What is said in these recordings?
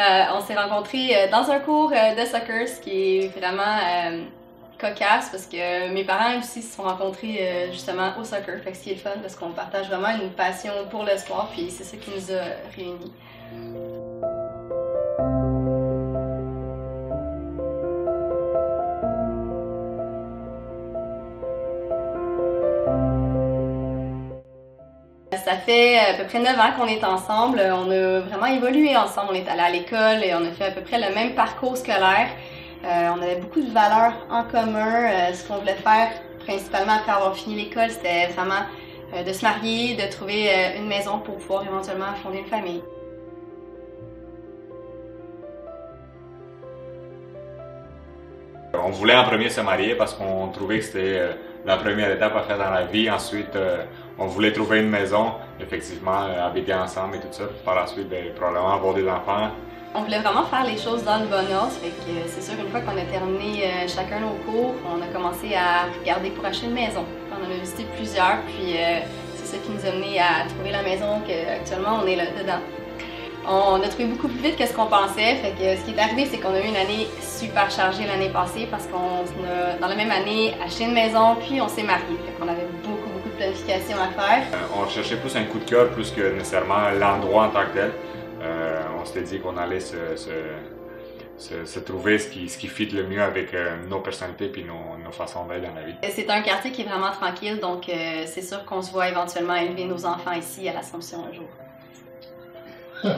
On s'est rencontrés dans un cours de soccer, ce qui est vraiment cocasse parce que mes parents aussi se sont rencontrés justement au soccer. Fait que ce qui est le fun parce qu'on partage vraiment une passion pour le sport, puis c'est ça qui nous a réunis. Ça fait à peu près 9 ans qu'on est ensemble. On a vraiment évolué ensemble. On est allé à l'école et on a fait à peu près le même parcours scolaire. On avait beaucoup de valeurs en commun. Ce qu'on voulait faire, principalement après avoir fini l'école, c'était vraiment de se marier, de trouver une maison pour pouvoir éventuellement fonder une famille. On voulait en premier se marier parce qu'on trouvait que c'était la première étape à faire dans la vie. Ensuite, on voulait trouver une maison, effectivement, habiter ensemble et tout ça. Par la suite, probablement avoir des enfants. On voulait vraiment faire les choses dans le bon ordre, fait que c'est sûr qu'une fois qu'on a terminé chacun nos cours, on a commencé à regarder pour acheter une maison. On en a visité plusieurs, puis c'est ça qui nous a mené à trouver la maison qu'actuellement on est là dedans. On a trouvé beaucoup plus vite que ce qu'on pensait, fait que ce qui est arrivé, c'est qu'on a eu une année super chargée l'année passée parce qu'on a, dans la même année, acheté une maison, puis on s'est marié, fait qu'on avait beaucoup de planification à faire. On cherchait plus un coup de cœur plus que nécessairement l'endroit en tant que tel. On s'était dit qu'on allait se trouver ce qui fit le mieux avec nos personnalités et nos façons d'être dans la vie. C'est un quartier qui est vraiment tranquille, donc c'est sûr qu'on se voit éventuellement élever nos enfants ici à l'Assomption un jour. Bon,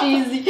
cheesy.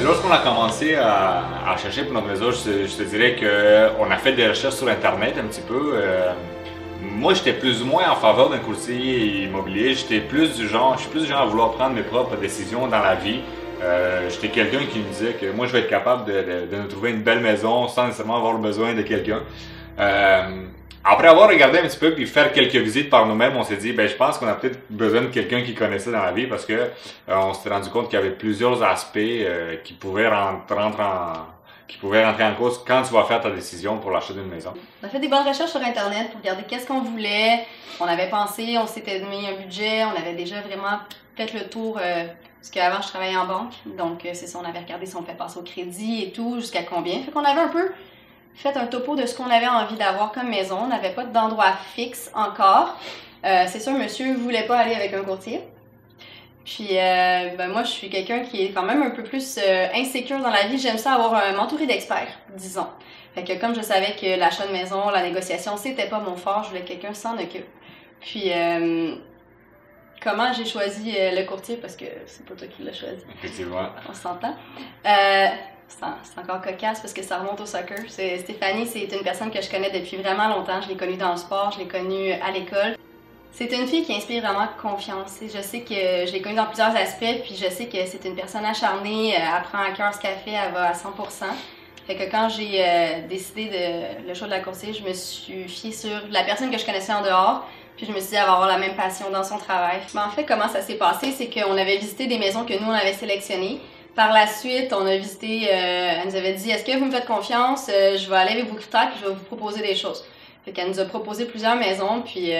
Lorsqu'on a commencé à chercher pour notre maison, je te dirais qu'on a fait des recherches sur Internet un petit peu. Moi, j'étais plus ou moins en faveur d'un courtier immobilier. Je suis plus du genre à vouloir prendre mes propres décisions dans la vie. J'étais quelqu'un qui me disait que moi, je vais être capable de nous trouver une belle maison sans nécessairement avoir besoin de quelqu'un. Après avoir regardé un petit peu puis faire quelques visites par nous-mêmes, on s'est dit, je pense qu'on a peut-être besoin de quelqu'un qui connaissait dans la vie parce que on s'est rendu compte qu'il y avait plusieurs aspects qui pouvaient rentrer en cause quand tu vas faire ta décision pour l'achat d'une maison. On a fait des bonnes recherches sur Internet pour regarder qu'est-ce qu'on voulait. On avait pensé, on s'était mis un budget, on avait déjà vraiment fait le tour. Parce qu'avant, je travaillais en banque, donc c'est ça, on avait regardé si on fait passer au crédit et tout, jusqu'à combien. Fait qu'on avait un peu fait un topo de ce qu'on avait envie d'avoir comme maison. On n'avait pas d'endroit fixe encore. C'est sûr, monsieur ne voulait pas aller avec un courtier. Puis moi, je suis quelqu'un qui est quand même un peu plus insécure dans la vie. J'aime ça m'entourer d'experts, disons. Fait que comme je savais que l'achat de maison, la négociation, c'était pas mon fort, je voulais que quelqu'un s'en occupe. Puis comment j'ai choisi le courtier, parce que c'est pas toi qui l'as choisi. Effectivement. On s'entend. C'est encore cocasse parce que ça remonte au soccer. Stéphanie, c'est une personne que je connais depuis vraiment longtemps. Je l'ai connue dans le sport, je l'ai connue à l'école. C'est une fille qui inspire vraiment confiance. Je sais que je l'ai connue dans plusieurs aspects, puis je sais que c'est une personne acharnée, elle prend à cœur ce qu'elle fait, elle va à 100%. Fait que quand j'ai décidé le choix de la courtier, je me suis fiée sur la personne que je connaissais en dehors, puis je me suis dit elle va avoir la même passion dans son travail. Mais en fait, comment ça s'est passé, c'est qu'on avait visité des maisons que nous, on avait sélectionnées. Par la suite, on a visité, elle nous avait dit « Est-ce que vous me faites confiance? Je vais aller avec vos critères puis je vais vous proposer des choses. » Fait qu'elle nous a proposé plusieurs maisons, puis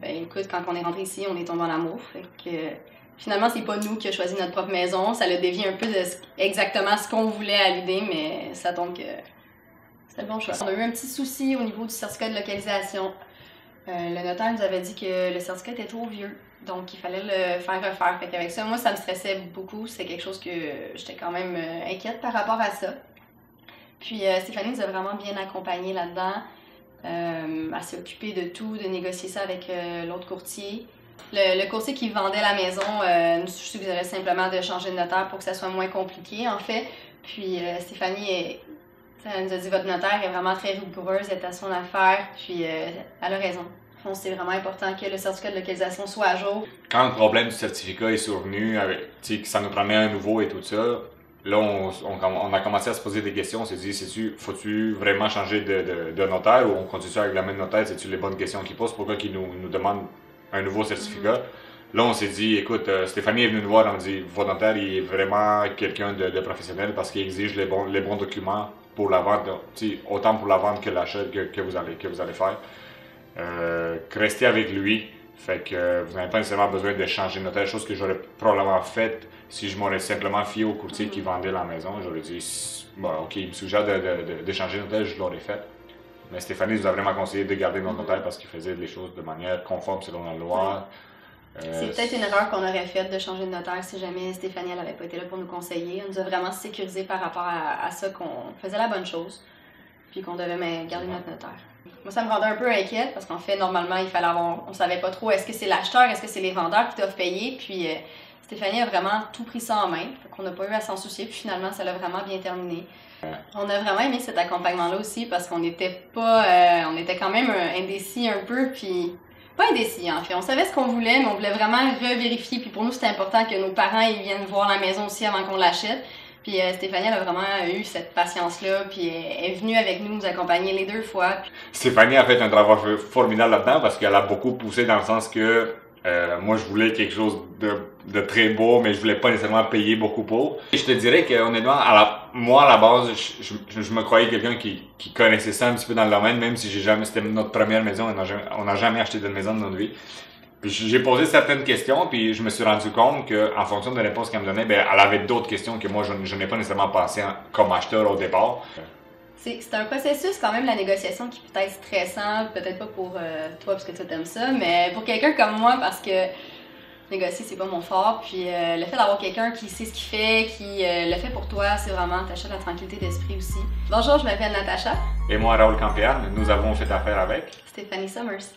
écoute, quand on est rentré ici, on est tombé en amour. Fait que finalement, c'est pas nous qui avons choisi notre propre maison. Ça l'a dévié un peu de exactement ce qu'on voulait à l'idée, mais ça tombe que c'était le bon choix. On a eu un petit souci au niveau du certificat de localisation. Le notaire nous avait dit que le certificat était trop vieux. Donc, il fallait le faire refaire. Fait qu'avec ça, moi, ça me stressait beaucoup. C'est quelque chose que j'étais quand même inquiète par rapport à ça. Puis, Stéphanie nous a vraiment bien accompagnés là-dedans. Elle s'est occupée de tout, de négocier ça avec l'autre courtier. Le courtier qui vendait la maison nous suggérait simplement de changer de notaire pour que ça soit moins compliqué, en fait. Puis, Stéphanie, elle nous a dit, votre notaire est vraiment très rigoureuse, elle est à son affaire, puis elle a raison. C'est vraiment important que le certificat de localisation soit à jour. Quand le problème du certificat est survenu, que ça nous prenait un nouveau et tout ça, là, on a commencé à se poser des questions. On s'est dit, faut-tu vraiment changer de notaire ou on continue avec la même notaire? C'est-tu les bonnes questions qu'ils posent? Pourquoi qu'ils nous demandent un nouveau certificat? Là, on s'est dit, écoute, Stéphanie est venue nous voir, on a dit, votre notaire, il est vraiment quelqu'un de professionnel parce qu'il exige les bons documents pour la vente, autant pour la vente que l'achat que vous allez faire. Restez avec lui, fait que vous n'avez pas nécessairement besoin de changer de notaire, chose que j'aurais probablement faite si je m'aurais simplement fié au courtier qui vendait la maison. J'aurais dit, bon, ok, il me suggère de changer de notaire, je l'aurais fait. Mais Stéphanie nous a vraiment conseillé de garder notre notaire parce qu'il faisait les choses de manière conforme selon la loi. C'est peut-être une erreur qu'on aurait faite de changer de notaire si jamais Stéphanie n'avait pas été là pour nous conseiller. Elle nous a vraiment sécurisé par rapport à ça, qu'on faisait la bonne chose, puis qu'on devait garder notre notaire. Moi, ça me rendait un peu inquiète parce qu'en fait, normalement, il fallait on savait pas trop est-ce que c'est l'acheteur, est-ce que c'est les vendeurs qui doivent payer. Puis Stéphanie a vraiment tout pris ça en main, fait qu'on n'a pas eu à s'en soucier. Puis finalement, ça l'a vraiment bien terminé. On a vraiment aimé cet accompagnement-là aussi parce qu'on n'était pas, on était quand même indécis un peu, puis pas indécis en fait. On savait ce qu'on voulait, mais on voulait vraiment revérifier. Puis pour nous, c'était important que nos parents ils viennent voir la maison aussi avant qu'on l'achète. Puis Stéphanie, elle a vraiment eu cette patience-là, puis elle est venue avec nous accompagner les 2 fois. Stéphanie a fait un travail formidable là-dedans parce qu'elle a beaucoup poussé dans le sens que moi, je voulais quelque chose de très beau, mais je voulais pas nécessairement payer beaucoup pour. Et je te dirais que honnêtement, moi, à la base, je me croyais quelqu'un qui connaissait ça un petit peu dans le domaine, même si c'était notre première maison, on n'a jamais acheté de maison de notre vie. Puis j'ai posé certaines questions, puis je me suis rendu compte qu'en fonction de la réponse qu'elle me donnait, elle avait d'autres questions que moi, je n'ai pas nécessairement pensé comme acheteur au départ. C'est un processus quand même, la négociation, qui peut être stressant, peut-être pas pour toi parce que tu aimes ça, mais pour quelqu'un comme moi parce que négocier c'est pas mon fort, puis le fait d'avoir quelqu'un qui sait ce qu'il fait, qui le fait pour toi, c'est vraiment t'achètes la tranquillité d'esprit aussi. Bonjour, je m'appelle Natacha. Et moi, Raoul Campian, nous avons fait affaire avec Stéphanie Summers.